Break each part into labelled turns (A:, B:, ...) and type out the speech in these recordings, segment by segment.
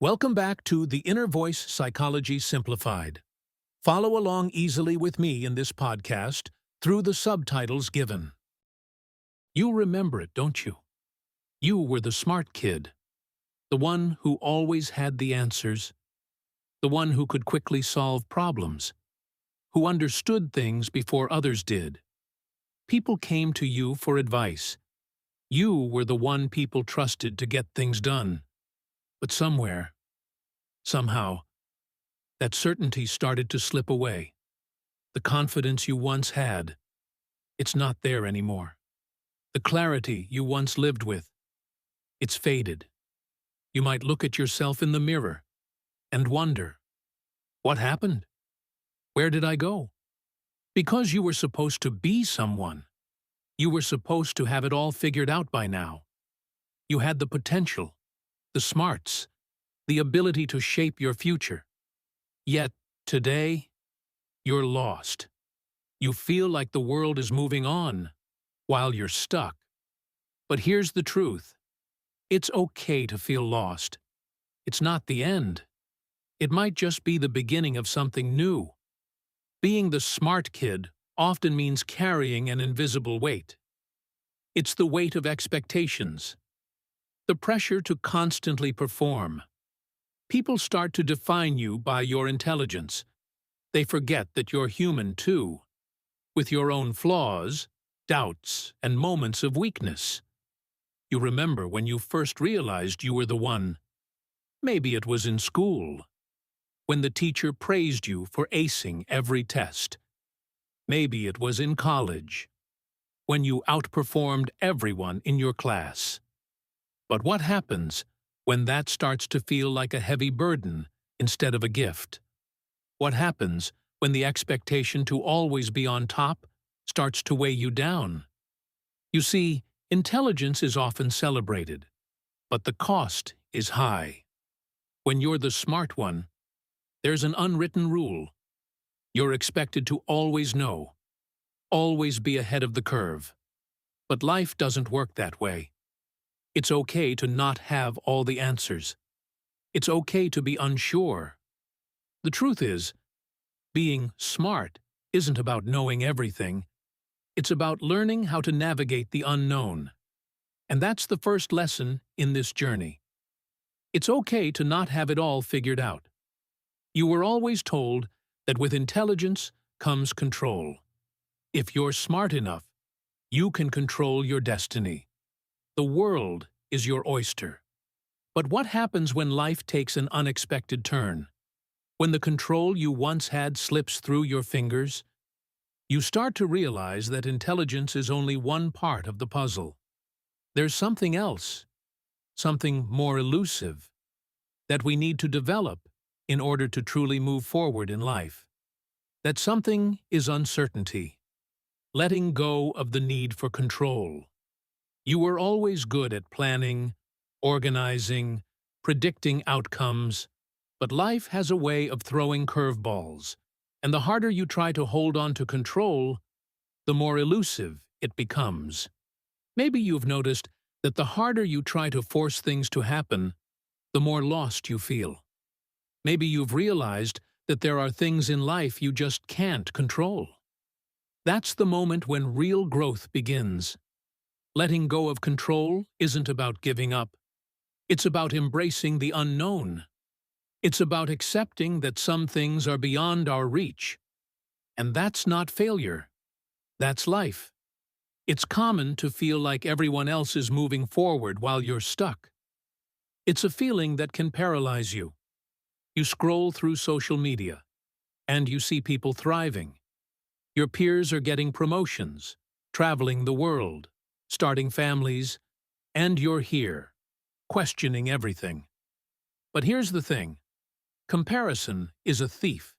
A: Welcome back to The Inner Voice Psychology Simplified. Follow along easily with me in this podcast through the subtitles given. You remember it, don't you? You were the smart kid, the one who always had the answers, the one who could quickly solve problems, who understood things before others did. People came to you for advice. You were the one people trusted to get things done. But somehow, that certainty started to slip away. The confidence you once had, it's not there anymore. The clarity you once lived with, it's faded. You might look at yourself in the mirror and wonder, what happened? Where did I go? Because you were supposed to be someone. You were supposed to have it all figured out by now. You had the potential, the smarts, the ability to shape your future. Yet, today, you're lost. You feel like the world is moving on, while you're stuck. But here's the truth. It's okay to feel lost. It's not the end. It might just be the beginning of something new. Being the smart kid often means carrying an invisible weight. It's the weight of expectations, the pressure to constantly perform. People start to define you by your intelligence. They forget that you're human too, with your own flaws, doubts, and moments of weakness. You remember when you first realized you were the one. Maybe it was in school, when the teacher praised you for acing every test. Maybe it was in college, when you outperformed everyone in your class. But what happens when that starts to feel like a heavy burden instead of a gift? What happens when the expectation to always be on top starts to weigh you down? You see, intelligence is often celebrated, but the cost is high. When you're the smart one, there's an unwritten rule. You're expected to always know, always be ahead of the curve. But life doesn't work that way. It's okay to not have all the answers. It's okay to be unsure. The truth is, being smart isn't about knowing everything. It's about learning how to navigate the unknown. And that's the first lesson in this journey. It's okay to not have it all figured out. You were always told that with intelligence comes control. If you're smart enough, you can control your destiny. The world is your oyster. But what happens when life takes an unexpected turn? When the control you once had slips through your fingers? You start to realize that intelligence is only one part of the puzzle. There's something else, something more elusive, that we need to develop in order to truly move forward in life. That something is uncertainty, letting go of the need for control. You were always good at planning, organizing, predicting outcomes, but life has a way of throwing curveballs, and the harder you try to hold on to control, the more elusive it becomes. Maybe you've noticed that the harder you try to force things to happen, the more lost you feel. Maybe you've realized that there are things in life you just can't control. That's the moment when real growth begins. Letting go of control isn't about giving up. It's about embracing the unknown. It's about accepting that some things are beyond our reach. And that's not failure. That's life. It's common to feel like everyone else is moving forward while you're stuck. It's a feeling that can paralyze you. You scroll through social media, and you see people thriving. Your peers are getting promotions, traveling the world, starting families, and you're here, questioning everything. But here's the thing. Comparison is a thief.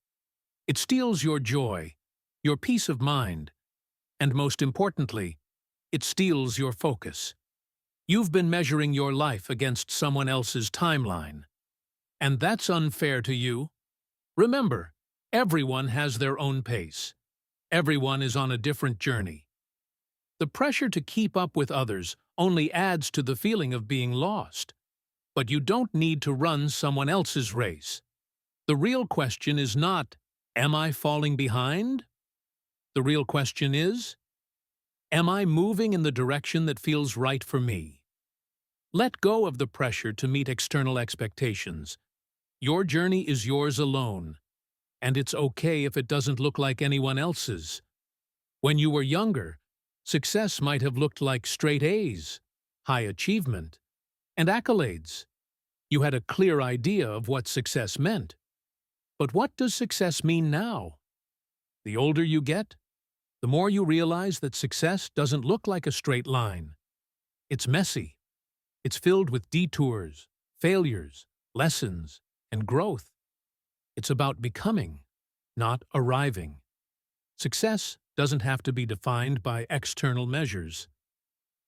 A: It steals your joy, your peace of mind, and most importantly, it steals your focus. You've been measuring your life against someone else's timeline, and that's unfair to you. Remember, everyone has their own pace. Everyone is on a different journey. The pressure to keep up with others only adds to the feeling of being lost. But you don't need to run someone else's race. The real question is not, am I falling behind? The real question is, am I moving in the direction that feels right for me? Let go of the pressure to meet external expectations. Your journey is yours alone, and it's okay if it doesn't look like anyone else's. When you were younger, success might have looked like straight A's, high achievement, and accolades. You had a clear idea of what success meant. But what does success mean now? The older you get, the more you realize that success doesn't look like a straight line. It's messy. It's filled with detours, failures, lessons, and growth. It's about becoming, not arriving. Success doesn't have to be defined by external measures.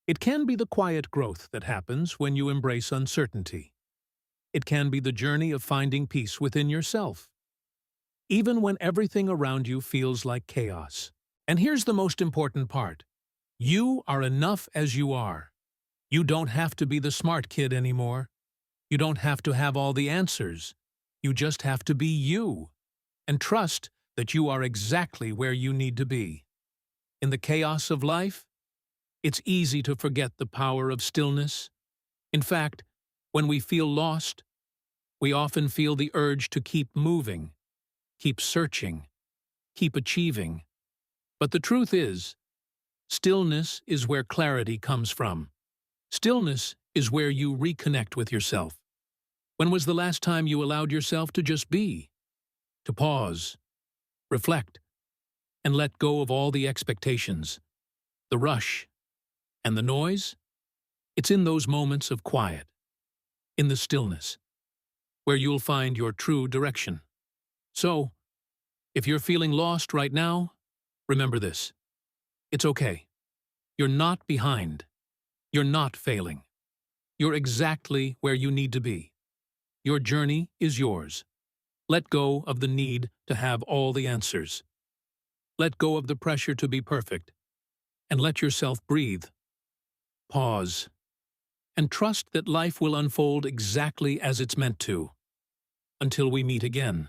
A: It can be the quiet growth that happens when you embrace uncertainty. It can be the journey of finding peace within yourself, even when everything around you feels like chaos. And here's the most important part. You are enough as you are. You don't have to be the smart kid anymore. You don't have to have all the answers. You just have to be you. And trust that you are exactly where you need to be. In the chaos of life, it's easy to forget the power of stillness. In fact, when we feel lost, we often feel the urge to keep moving, keep searching, keep achieving. But the truth is, stillness is where clarity comes from. Stillness is where you reconnect with yourself. When was the last time you allowed yourself to just be? To pause, reflect, and let go of all the expectations, the rush, and the noise? It's in those moments of quiet, in the stillness, where you'll find your true direction. So, if you're feeling lost right now, remember this. It's okay. You're not behind. You're not failing. You're exactly where you need to be. Your journey is yours. Let go of the need to have all the answers. Let go of the pressure to be perfect, and let yourself breathe. Pause, and trust that life will unfold exactly as it's meant to. Until we meet again.